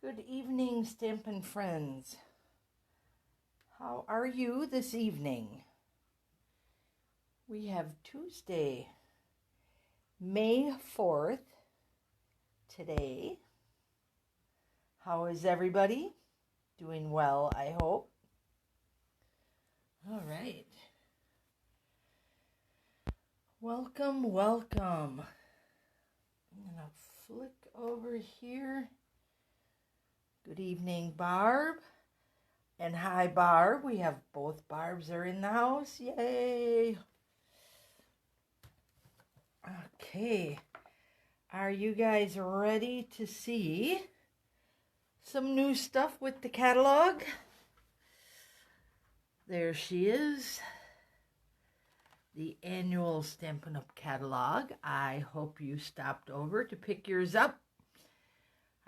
Good evening, Stampin' Friends. How are you this evening? We have Tuesday, May 4th, today. How is everybody? Doing well, I hope. All right. Welcome, welcome. I'm going to flick over here. Good evening, Barb. And hi, Barb. We have both Barbs are in the house. Yay. Okay. Are you guys ready to see some new stuff with the catalog? There she is. The annual Stampin' Up! Catalog. I hope you stopped over to pick yours up.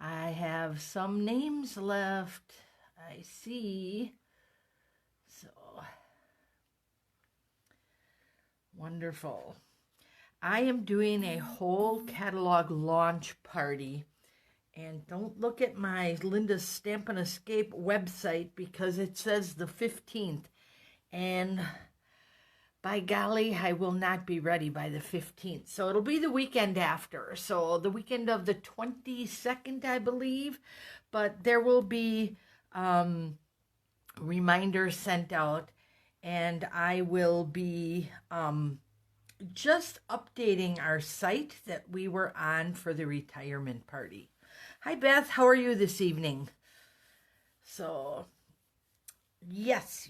I have some names left, I see. So, wonderful. I am doing a whole catalog launch party. And don't look at my Linda's Stampin' Escape website because it says the 15th. And by golly, I will not be ready by the 15th. So it'll be the weekend after. So the weekend of the 22nd, I believe. But there will be reminders sent out. And I will be just updating our site that we were on for the retirement party. Hi, Beth. How are you this evening? So yes.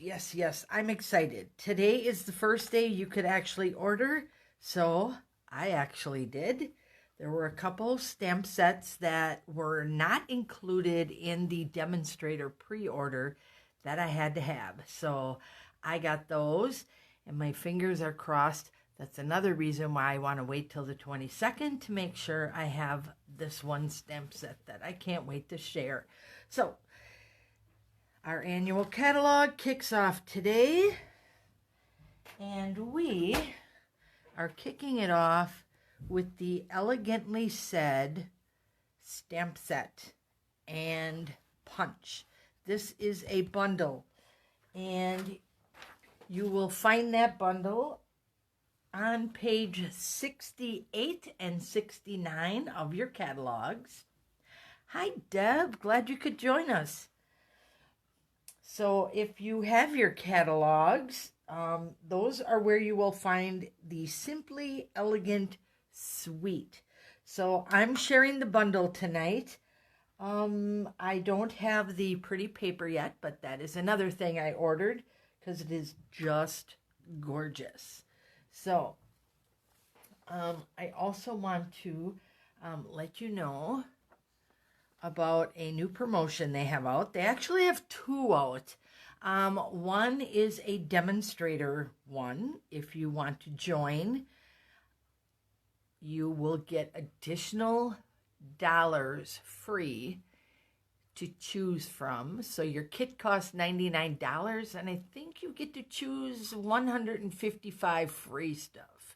I'm excited. Today is the first day you could actually order, so I actually did. There were a couple stamp sets that were not included in the demonstrator pre-order that I had to have. So I got those, and my fingers are crossed. That's another reason why I want to wait till the 22nd to make sure I have this one stamp set that I can't wait to share. So our annual catalog kicks off today, and we are kicking it off with the Elegantly Said stamp set and punch. This is a bundle, and you will find that bundle on page 68 and 69 of your catalogs. Hi, Deb. Glad you could join us. So if you have your catalogs, those are where you will find the Simply Elegant Suite. So I'm sharing the bundle tonight. I don't have the pretty paper yet, but that is another thing I ordered because it is just gorgeous. So I also want to let you know about a new promotion they have out. They actually have two out. One is a demonstrator one. If you want to join, you will get additional dollars free to choose from. So your kit costs $99, and I think you get to choose 155 free stuff.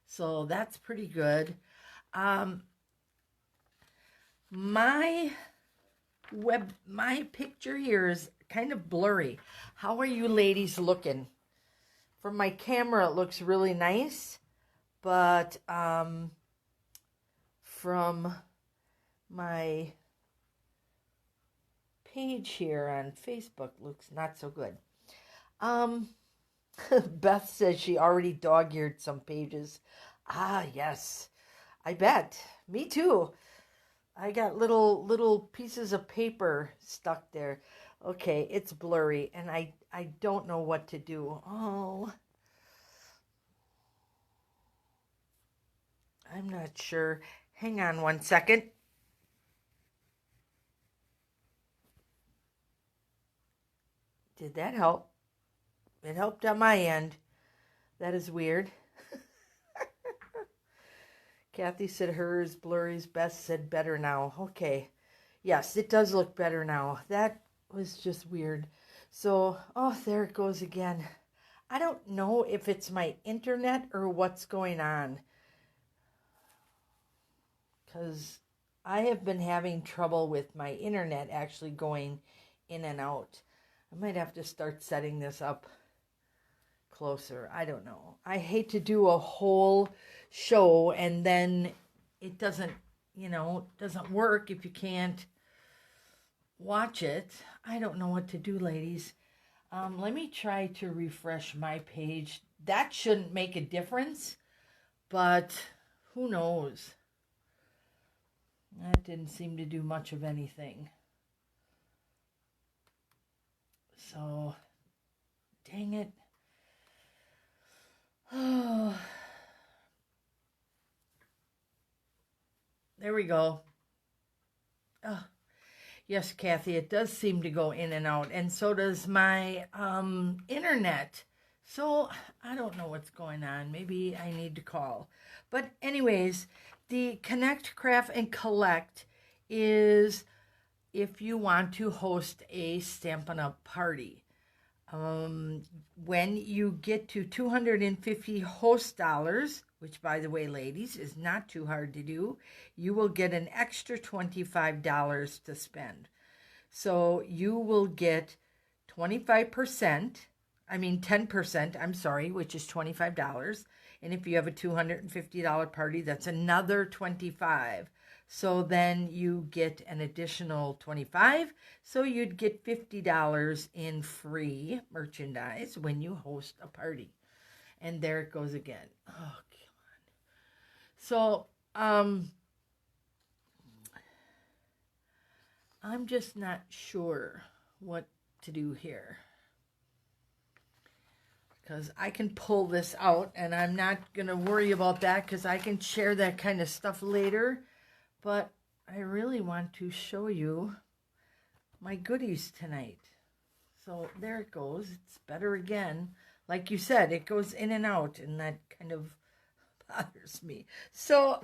So that's pretty good. My picture here is kind of blurry. How are you ladies looking? From my camera, it looks really nice, but from my page here on Facebook looks not so good. Beth says she already dog-eared some pages. Ah, yes, I bet. Me too. I got little pieces of paper stuck there. Okay, it's blurry, and I don't know what to do. Oh, I'm not sure. Hang on one second. Did that help? It helped on my end. That is weird. Kathy said hers blurry's best, said better now. Okay. Yes, it does look better now. That was just weird. So, oh, there it goes again. I don't know if it's my internet or what's going on. Because I have been having trouble with my internet actually going in and out. I might have to start setting this up closer. I don't know. I hate to do a whole show and then it doesn't work if you can't watch it. I don't know what to do, ladies. Let me try to refresh my page. That shouldn't make a difference, but who knows? That didn't seem to do much of anything. So, dang it. Oh, there we go. Oh, yes, Kathy, it does seem to go in and out, and so does my internet. So I don't know what's going on. Maybe I need to call. But anyways, the Connect, Craft, and Collect is if you want to host a Stampin' Up! Party. When you get to 250 host dollars, which by the way, ladies, is not too hard to do, you will get an extra $25 to spend. So you will get 10%, I'm sorry, which is $25. And if you have a $250 party, that's another $25. So then you get an additional $25. So you'd get $50 in free merchandise when you host a party. And there it goes again. Oh, come on. So, I'm just not sure what to do here. Because I can pull this out, and I'm not going to worry about that because I can share that kind of stuff later. But I really want to show you my goodies tonight. So there it goes. It's better again. Like you said, it goes in and out, and that kind of bothers me. So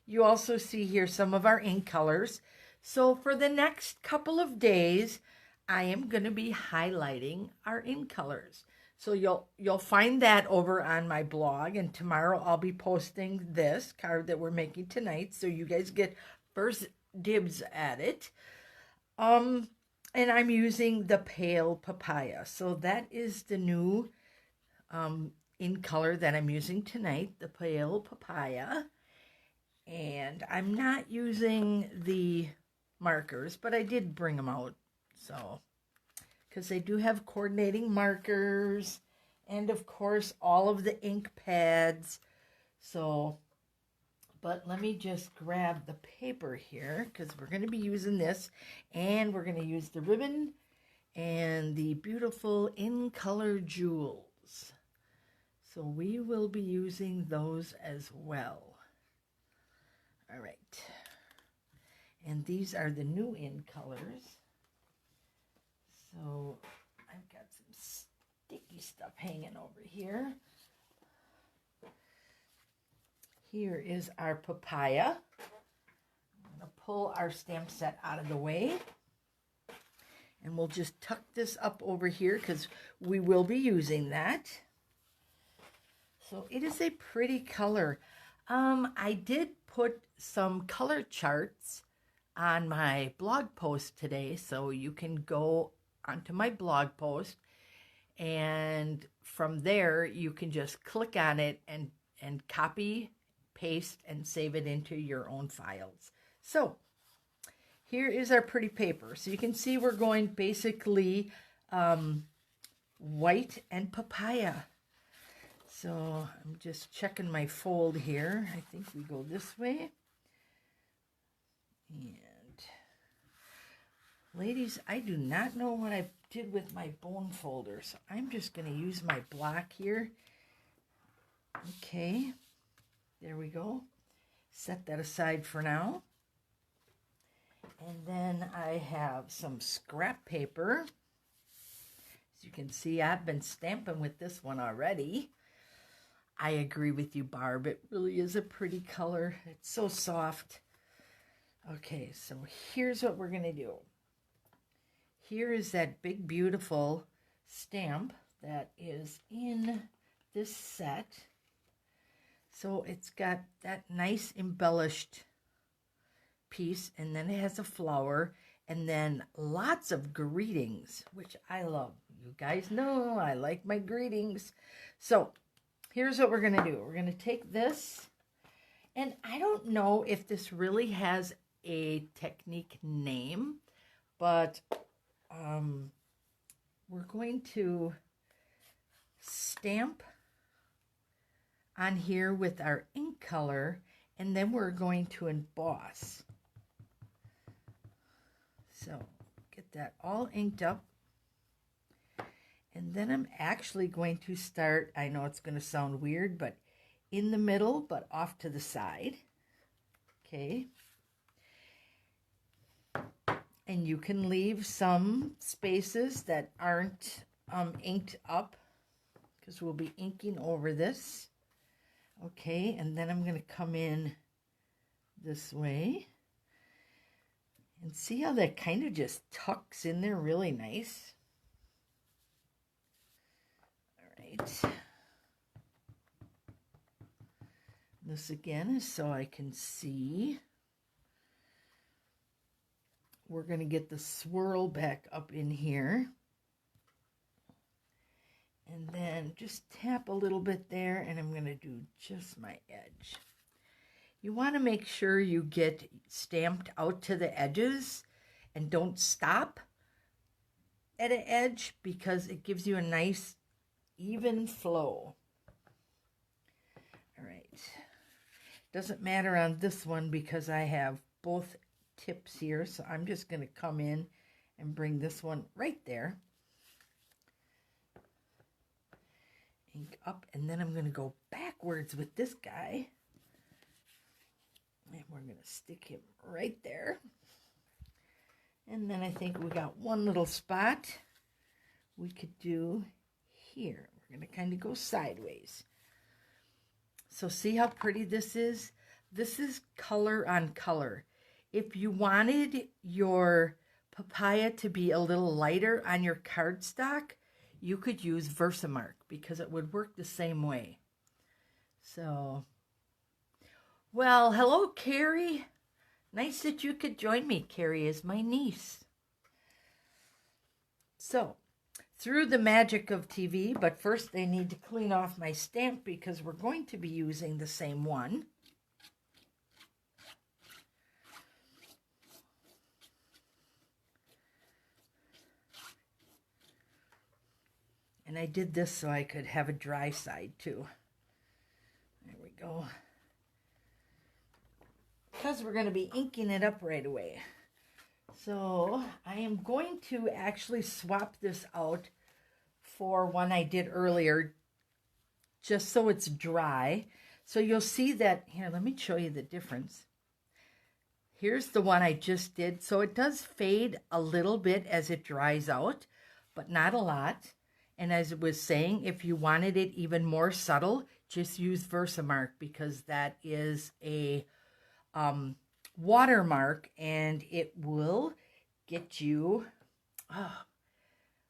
you also see here some of our ink colors. So for the next couple of days, I am going to be highlighting our ink colors. So you'll find that over on my blog, and tomorrow I'll be posting this card that we're making tonight, so you guys get first dibs at it. And I'm using the Pale Papaya. So that is the new ink color that I'm using tonight, the Pale Papaya. And I'm not using the markers, but I did bring them out. So, because they do have coordinating markers and of course all of the ink pads. So, but let me just grab the paper here because we're going to be using this, and we're going to use the ribbon and the beautiful in color jewels. So we will be using those as well. All right. And these are the new in colors. So I've got some sticky stuff hanging over here. Here is our papaya. I'm going to pull our stamp set out of the way. And we'll just tuck this up over here because we will be using that. So it is a pretty color. I did put some color charts on my blog post today, so you can go onto my blog post, and from there you can just click on it and copy, paste, and save it into your own files. So here is our pretty paper. So you can see we're going basically white and papaya. So I'm just checking my fold here. I think we go this way. And ladies, I do not know what I did with my bone folder, so I'm just going to use my block here. Okay, there we go. Set that aside for now. And then I have some scrap paper. As you can see, I've been stamping with this one already. I agree with you, Barb. It really is a pretty color. It's so soft. Okay, so here's what we're going to do. Here is that big, beautiful stamp that is in this set. So it's got that nice embellished piece, and then it has a flower, and then lots of greetings, which I love. You guys know I like my greetings. So here's what we're going to do. We're going to take this, and I don't know if this really has a technique name, but we're going to stamp on here with our ink color, and then we're going to emboss. So get that all inked up. And then I'm actually going to start, I know it's going to sound weird, but in the middle, but off to the side. Okay. And you can leave some spaces that aren't inked up, because we'll be inking over this. Okay, and then I'm going to come in this way. And see how that kind of just tucks in there really nice? All right. This again is so I can see. We're going to get the swirl back up in here. And then just tap a little bit there, and I'm going to do just my edge. You want to make sure you get stamped out to the edges and don't stop at an edge, because it gives you a nice even flow. All right. Doesn't matter on this one because I have both tips here, so I'm just going to come in and bring this one right there. Ink up, and then I'm going to go backwards with this guy, and we're going to stick him right there. And then I think we got one little spot we could do here. We're going to kind of go sideways. So see how pretty this is? This is color on color. If you wanted your papaya to be a little lighter on your cardstock, you could use Versamark, because it would work the same way. So, well, hello, Carrie. Nice that you could join me. Carrie is my niece. So, through the magic of TV, but first I need to clean off my stamp because we're going to be using the same one. And I did this so I could have a dry side too. There we go. Because we're going to be inking it up right away. So I am going to actually swap this out for one I did earlier, just so it's dry. So you'll see that, here, let me show you the difference. Here's the one I just did. So it does fade a little bit as it dries out, but not a lot. And as I was saying, if you wanted it even more subtle, just use Versamark, because that is a watermark, and it will get you... Oh,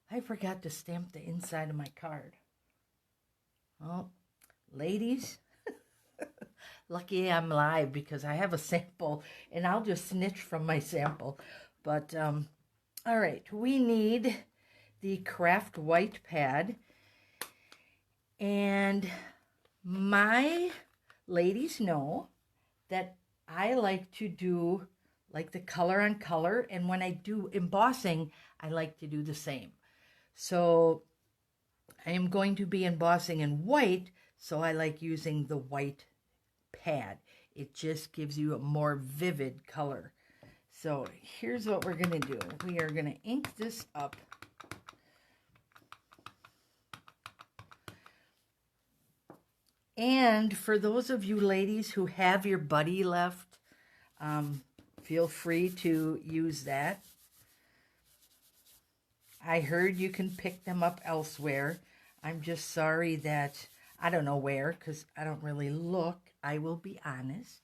I forgot to stamp the inside of my card. Oh, ladies, lucky I'm live, because I have a sample, and I'll just snitch from my sample. But, all right, we need the craft white pad, and my ladies know that I like to do like the color on color, and when I do embossing, I like to do the same. So I am going to be embossing in white, so I like using the white pad. It just gives you a more vivid color. So here's what we're going to do. We are going to ink this up. And for those of you ladies who have your buddy left, feel free to use that. I heard you can pick them up elsewhere. I'm just sorry that I don't know where, because I don't really look. I will be honest.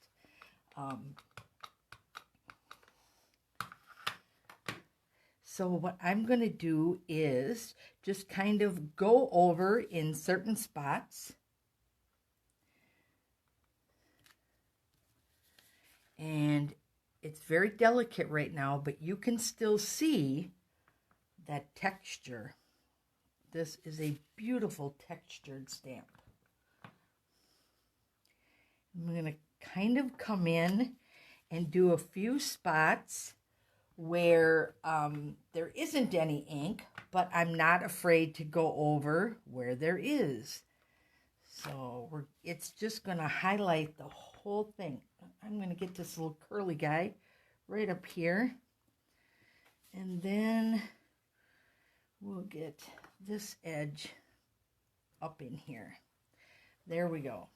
So what I'm going to do is just kind of go over in certain spots. And it's very delicate right now, but you can still see that texture. This is a beautiful textured stamp. I'm going to kind of come in and do a few spots where there isn't any ink, but I'm not afraid to go over where there is. So it's just going to highlight the whole thing. I'm going to get this little curly guy right up here. And then we'll get this edge up in here. There we go.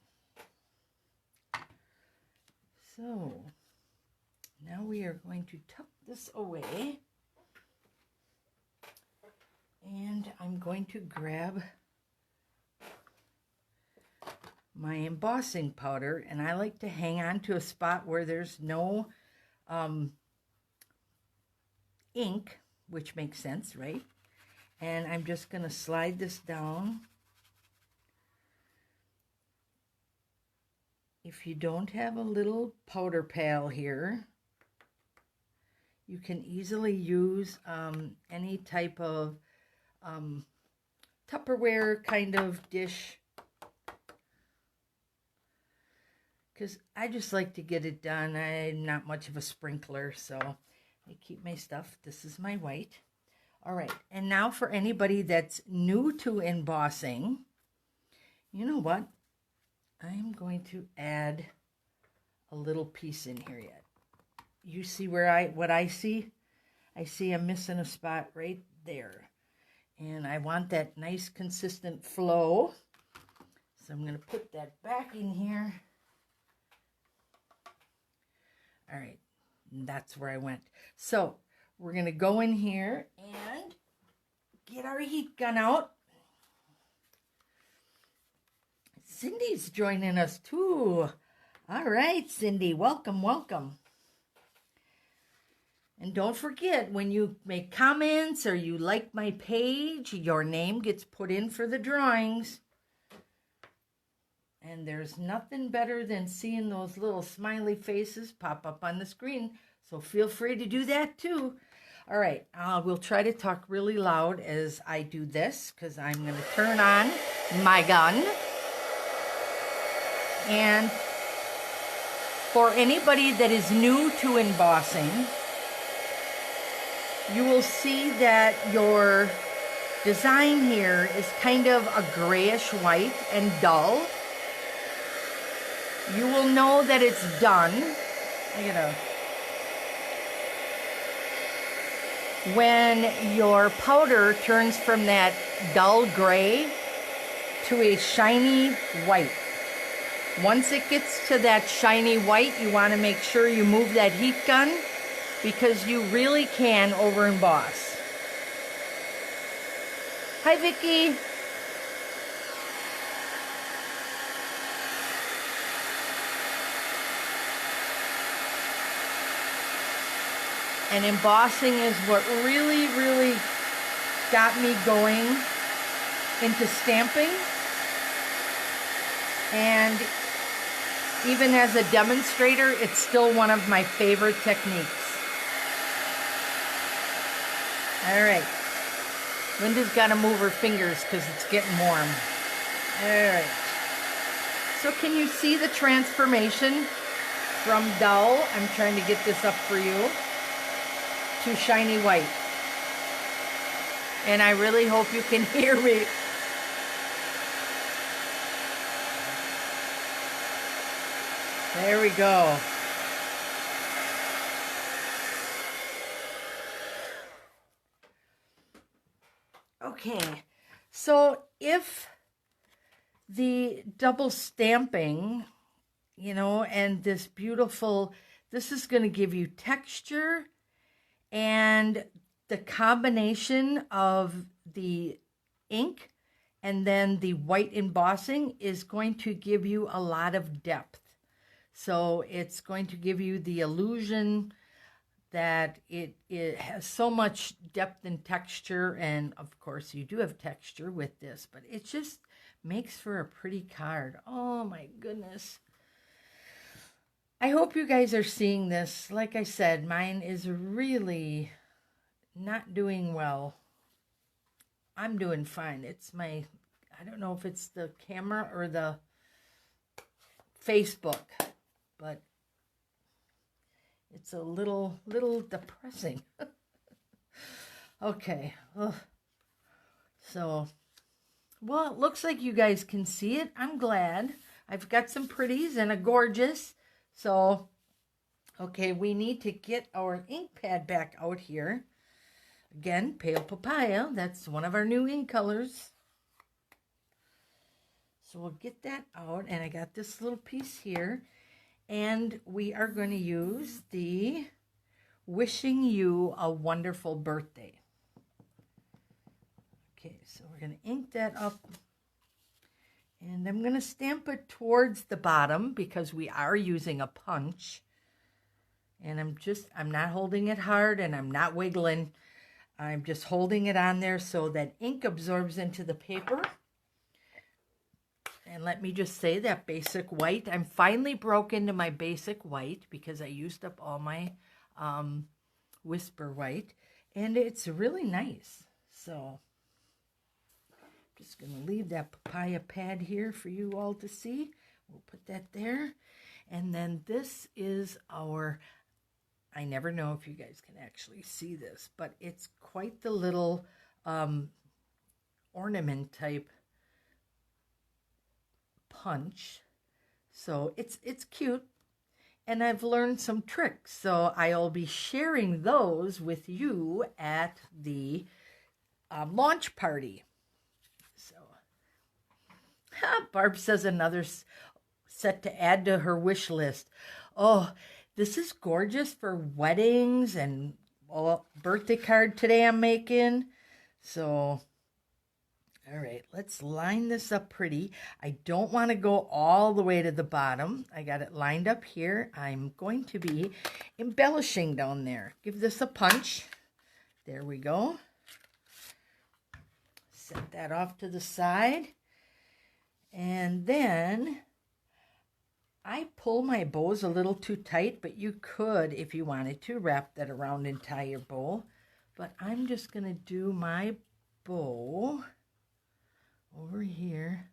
So now we are going to tuck this away. And I'm going to grab my embossing powder, and I like to hang on to a spot where there's no ink, which makes sense, right? And I'm just going to slide this down. If you don't have a little powder pail here, you can easily use any type of Tupperware kind of dish, because I just like to get it done. I'm not much of a sprinkler, so I keep my stuff. This is my white. All right, and now for anybody that's new to embossing, you know what? I'm going to add a little piece in here yet. You see where what I see? I see I'm missing a spot right there. And I want that nice consistent flow. So I'm going to put that back in here. All right, and that's where I went. So we're going to go in here and get our heat gun out. Cindy's joining us too. All right, Cindy, welcome, welcome. And don't forget, when you make comments or you like my page, your name gets put in for the drawings. And there's nothing better than seeing those little smiley faces pop up on the screen. So feel free to do that too. All right, we'll try to talk really loud as I do this, because I'm going to turn on my gun. And for anybody that is new to embossing, you will see that your design here is kind of a grayish white and dull. You will know that it's done. When your powder turns from that dull gray to a shiny white. Once it gets to that shiny white, you want to make sure you move that heat gun, because you really can over emboss. Hi, Vicky. And embossing is what really, really got me going into stamping. And even as a demonstrator, it's still one of my favorite techniques. All right. Linda's got to move her fingers because it's getting warm. All right. So can you see the transformation from dull, I'm trying to get this up for you, to shiny white? And I really hope you can hear me. There we go. Okay, so if the double stamping, and this beautiful, this is going to give you texture, and the combination of the ink and then the white embossing is going to give you a lot of depth. So it's going to give you the illusion that it has so much depth and texture, and of course you do have texture with this, but it just makes for a pretty card. Oh my goodness. I hope you guys are seeing this. Like I said, mine is really not doing well. I'm doing fine. It's my, I don't know if it's the camera or the Facebook, but it's a little depressing. Okay. Ugh. So, well, it looks like you guys can see it. I'm glad. I've got some pretties and a gorgeous. So, okay, we need to get our ink pad back out here. Again, Pale Papaya. That's one of our new ink colors. So we'll get that out. And I got this little piece here. And we are going to use the Wishing You a Wonderful Birthday. Okay, so we're going to ink that up. And I'm going to stamp it towards the bottom because we are using a punch. And I'm not holding it hard and I'm not wiggling. I'm just holding it on there so that ink absorbs into the paper. And let me just say that basic white, I'm finally broke into my basic white because I used up all my Whisper white. And it's really nice. So I'm just going to leave that papaya pad here for you all to see. We'll put that there. And then this is our, I never know if you guys can actually see this, but it's quite the little ornament type punch. So it's cute. And I've learned some tricks. So I'll be sharing those with you at the launch party. So Barb says another set to add to her wish list. Oh, this is gorgeous for weddings and birthday card today I'm making. So, all right, let's line this up pretty. I don't want to go all the way to the bottom. I got it lined up here. I'm going to be embellishing down there. Give this a punch. There we go. Set that off to the side. And then I pull my bows a little too tight, but you could, if you wanted to, wrap that around and tie your bow. But I'm just going to do my bow over here.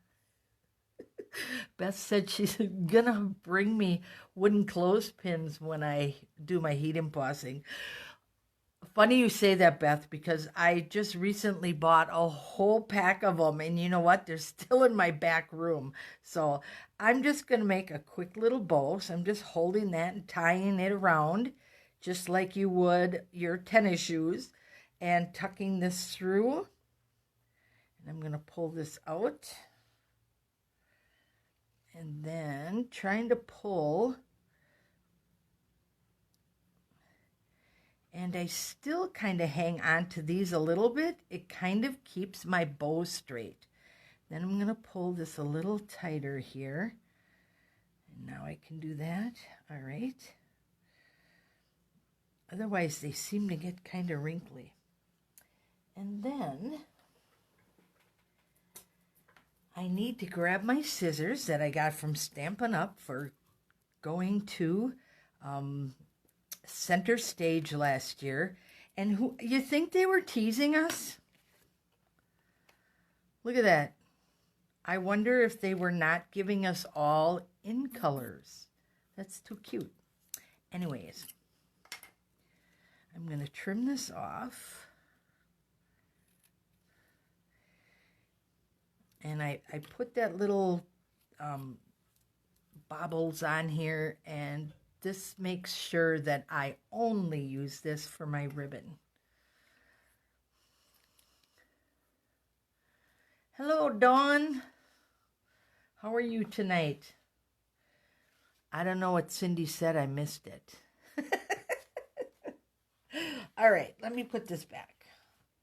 Beth said she's going to bring me wooden clothespins when I do my heat embossing. Funny you say that, Beth, because I just recently bought a whole pack of them, and you know what? They're still in my back room. So I'm just going to make a quick little bow. So I'm just holding that and tying it around, just like you would your tennis shoes, and tucking this through. And I'm going to pull this out. And then trying to pull. And I still kind of hang on to these a little bit. It kind of keeps my bow straight. Then I'm going to pull this a little tighter here. And now I can do that. All right. Otherwise, they seem to get kind of wrinkly. And then I need to grab my scissors that I got from Stampin' Up! For going to Center Stage last year. And who you think they were teasing us? Look at that. I wonder if they were not giving us all in colors. That's too cute. Anyways, I'm going to trim this off. And I put that little bobbles on here, and this makes sure that I only use this for my ribbon. Hello, Dawn. How are you tonight? I don't know what Cindy said. I missed it. All right, let me put this back.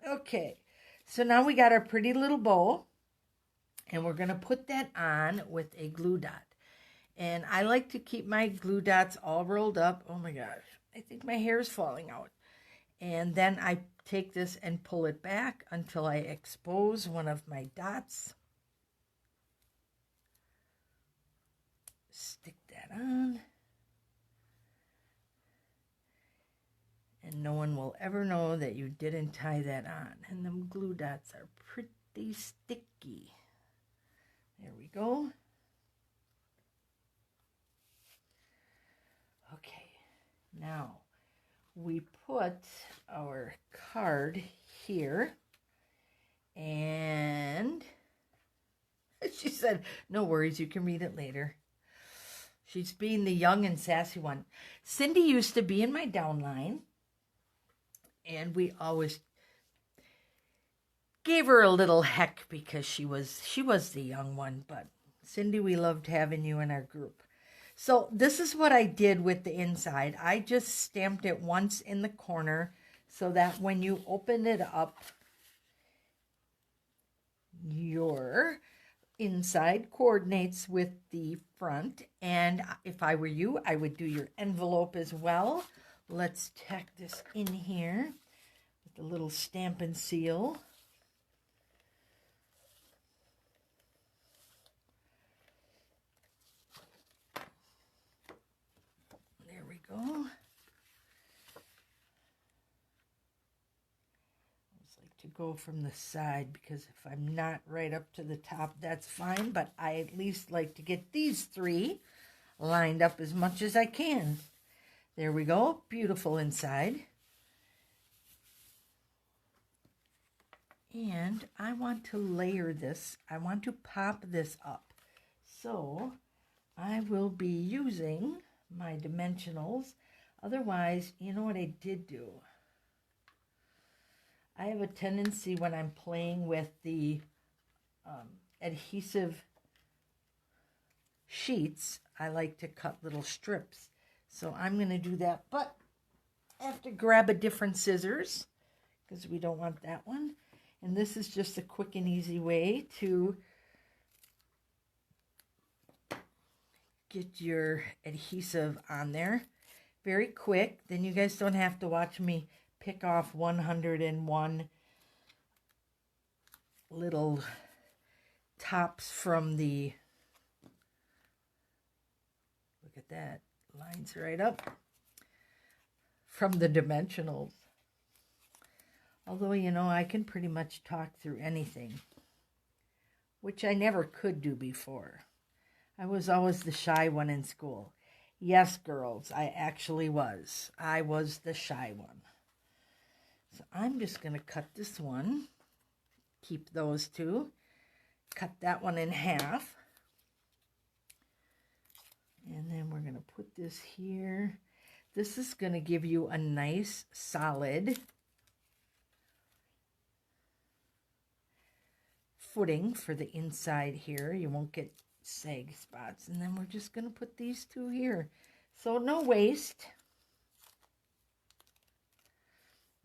Okay, so now we got our pretty little bow, and we're going to put that on with a glue dot. And I like to keep my glue dots all rolled up. Oh my gosh, I think my hair is falling out. And then I take this and pull it back until I expose one of my dots. Stick that on. And no one will ever know that you didn't tie that on. And them glue dots are pretty sticky. There we go. Okay, now we put our card here, and she said, no worries, you can read it later. She's being the young and sassy one. Cindy used to be in my downline, and we always gave her a little heck because she was the young one. But Cindy, we loved having you in our group. So this is what I did with the inside. I just stamped it once in the corner so that when you open it up, your inside coordinates with the front. And if I were you, I would do your envelope as well. Let's tack this in here with the little stamp and seal. There we go. I just like to go from the side because if I'm not right up to the top, that's fine. But I at least like to get these three lined up as much as I can. There we go. Beautiful inside. And I want to layer this. I want to pop this up. So I will be using my dimensionals. Otherwise, you know what I did do? I have a tendency when I'm playing with the adhesive sheets, I like to cut little strips. So I'm going to do that, but I have to grab a different scissors because we don't want that one. And this is just a quick and easy way to get your adhesive on there. Very quick. Then you guys don't have to watch me pick off 101 little tops from the, look at that, lines right up from the dimensionals. Although, you know, I can pretty much talk through anything, which I never could do before. I was always the shy one in school. Yes, girls, I actually was. I was the shy one. So I'm just going to cut this one, keep those two, cut that one in half. And then we're going to put this here. This is going to give you a nice solid footing for the inside here. You won't get sag spots. And then we're just going to put these two here. So no waste.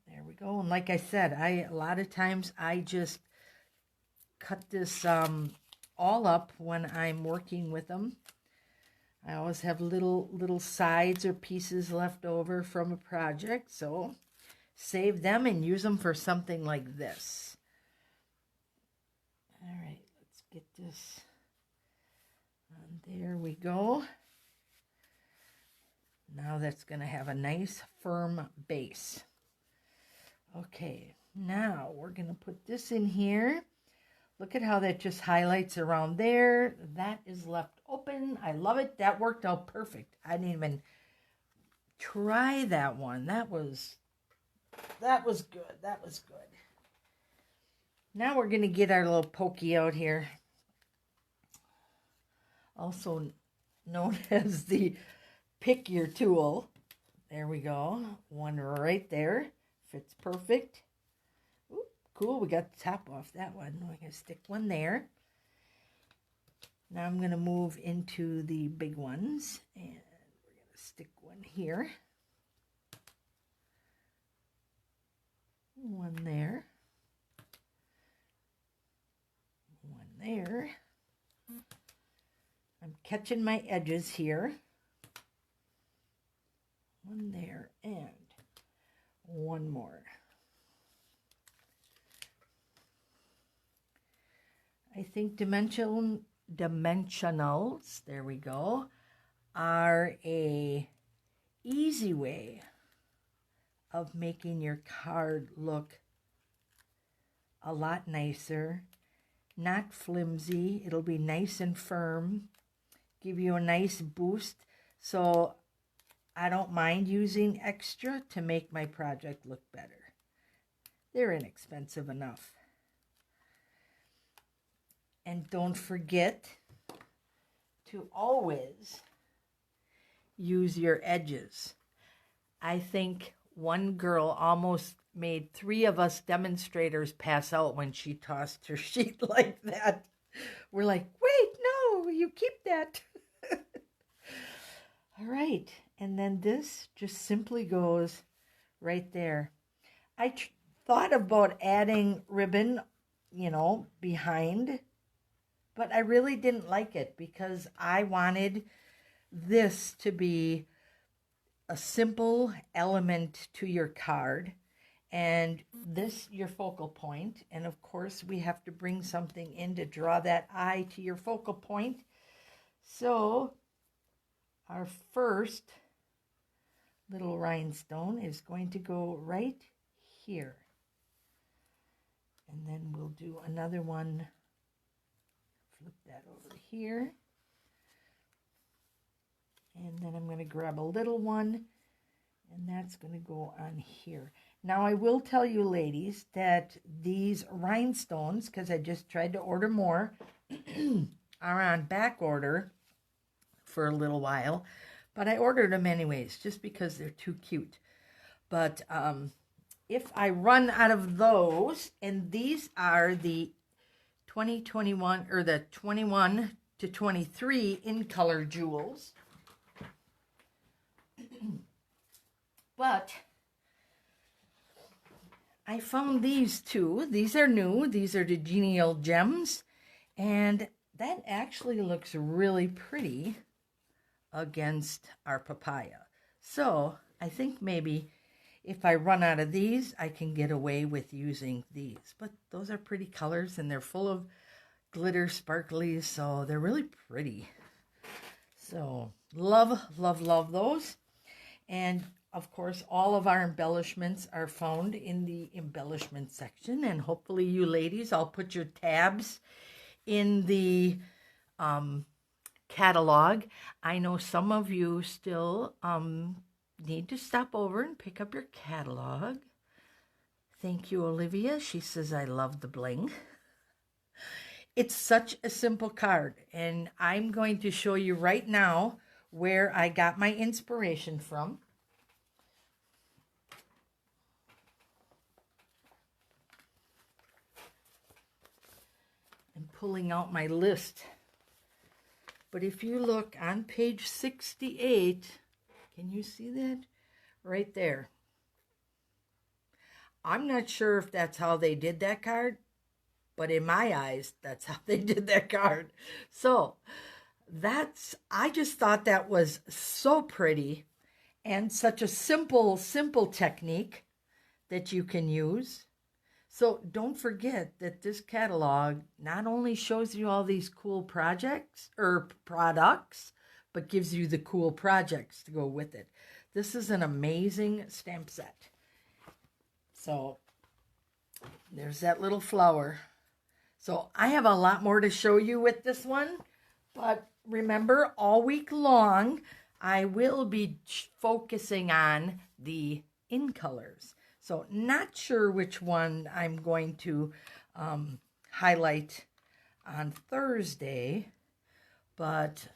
There we go. And like I said, a lot of times I just cut this all up when I'm working with them. I always have little sides or pieces left over from a project, so save them and use them for something like this. All right, let's get this on. There we go. Now that's going to have a nice firm base. Okay, now we're going to put this in here. Look at how that just highlights around there. That is left open. I love it. That worked out perfect. I didn't even try that one. That was good. That was good. Now we're going to get our little pokey out here. Also known as the pick your tool. There we go. One right there. Fits perfect. Cool, we got the top off that one. We're going to stick one there. Now I'm going to move into the big ones. And we're going to stick one here. One there. One there. I'm catching my edges here. One there and one more. I think dimensionals, there we go, are a easy way of making your card look a lot nicer, not flimsy. It'll be nice and firm, give you a nice boost. So I don't mind using extra to make my project look better. They're inexpensive enough. And don't forget to always use your edges. I think one girl almost made 3 of us demonstrators pass out when she tossed her sheet like that. We're like, wait, no, you keep that. All right, and then this just simply goes right there. I thought about adding ribbon, behind, but I really didn't like it because I wanted this to be a simple element to your card, and this your focal point. And of course we have to bring something in to draw that eye to your focal point. So our first little rhinestone is going to go right here, and then we'll do another one. Flip that over here. And then I'm going to grab a little one, and that's going to go on here. Now, I will tell you, ladies, that these rhinestones, because I just tried to order more, are on back order for a little while. But I ordered them anyways, just because they're too cute. But if I run out of those, and these are the 2021, or the 21 to 23 in color jewels. But I found these 2. These are new. These are the Genial Gems. And that actually looks really pretty against our papaya. So I think maybe if I run out of these, I can get away with using these. But those are pretty colors, and they're full of glitter sparklies, so they're really pretty. So love, love, love those. And of course, all of our embellishments are found in the embellishment section. And hopefully you ladies, I'll put your tabs in the catalog. I know some of you still need to stop over and pick up your catalog. Thank you, Olivia. She says, I love the bling. It's such a simple card. And I'm going to show you right now where I got my inspiration from. I'm pulling out my list. But if you look on page 68, can you see that? Right there. I'm not sure if that's how they did that card, but in my eyes, that's how they did that card. So I just thought that was so pretty and such a simple technique that you can use. So don't forget that this catalog not only shows you all these cool projects or products, but gives you the cool projects to go with it. This is an amazing stamp set. So there's that little flower. So I have a lot more to show you with this one, but remember, all week long, I will be focusing on the in colors. So not sure which one I'm going to highlight on Thursday, but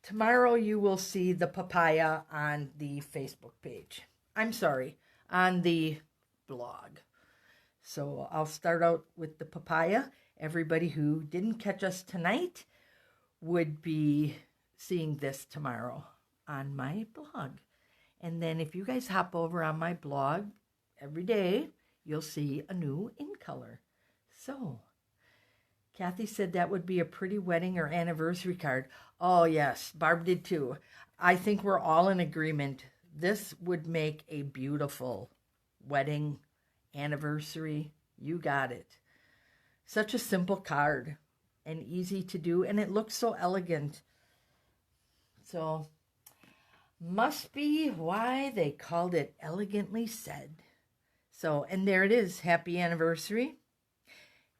tomorrow you will see the papaya on the Facebook page. I'm sorry, on the blog. So I'll start out with the papaya. Everybody who didn't catch us tonight would be seeing this tomorrow on my blog. And then if you guys hop over on my blog every day, you'll see a new in color. So Kathy said that would be a pretty wedding or anniversary card. Oh yes, Barb did too. I think we're all in agreement. This would make a beautiful wedding, anniversary. You got it. Such a simple card and easy to do, and it looks so elegant. So Must be why they called it Elegantly Said. So, and there it is. Happy anniversary.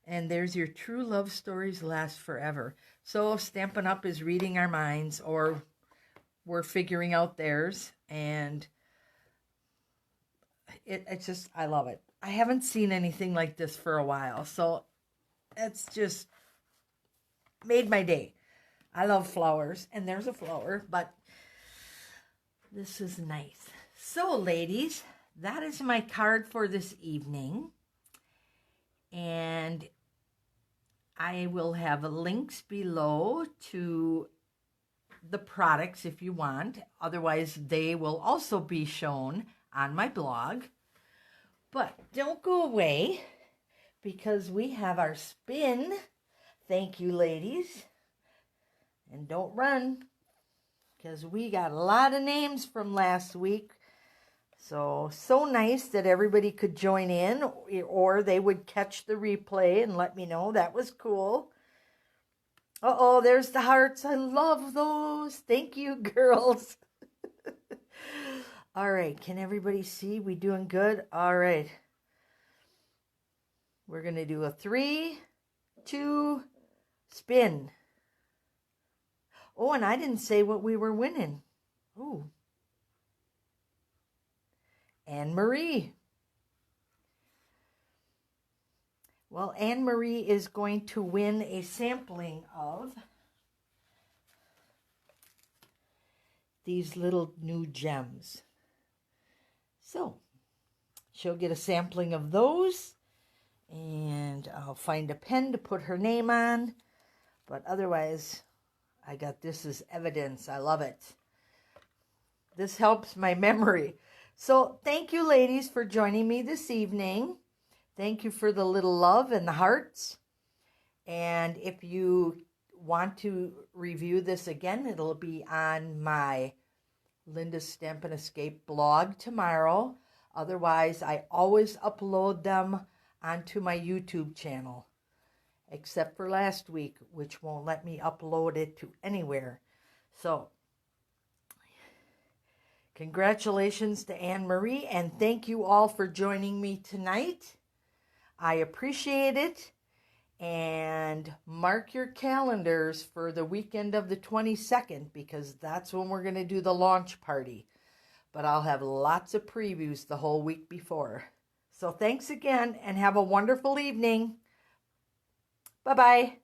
And there's your true love stories last forever. So Stampin' Up! Is reading our minds, or we're figuring out theirs. And it's just, I love it. I haven't seen anything like this for a while. So it's just made my day. I love flowers. And there's a flower, but this is nice. So, ladies, that is my card for this evening. And I will have links below to the products if you want. Otherwise, they will also be shown on my blog. But don't go away, because we have our spin. Thank you, ladies. And don't run, because we got a lot of names from last week. So nice that everybody could join in, or they would catch the replay and let me know. That was cool. Uh-oh, there's the hearts. I love those. Thank you, girls. All right, can everybody see? We doing good? All right. We're going to do a 3, 2, spin. Oh, and I didn't say what we were winning. Ooh. Anne-Marie. Well, Anne-Marie is going to win a sampling of these little new gems. So, she'll get a sampling of those, and I'll find a pen to put her name on. But otherwise, I got this as evidence. I love it. This helps my memory. So thank you, ladies, for joining me this evening. Thank you for the little love and the hearts. And if you want to review this again, it'll be on my Linda's Stampin' Escape blog tomorrow. Otherwise, I always upload them onto my YouTube channel, except for last week, which won't let me upload it to anywhere. So, congratulations to Anne-Marie, and thank you all for joining me tonight. I appreciate it, and mark your calendars for the weekend of the 22nd, because that's when we're going to do the launch party. But I'll have lots of previews the whole week before. So thanks again, and have a wonderful evening. Bye-bye.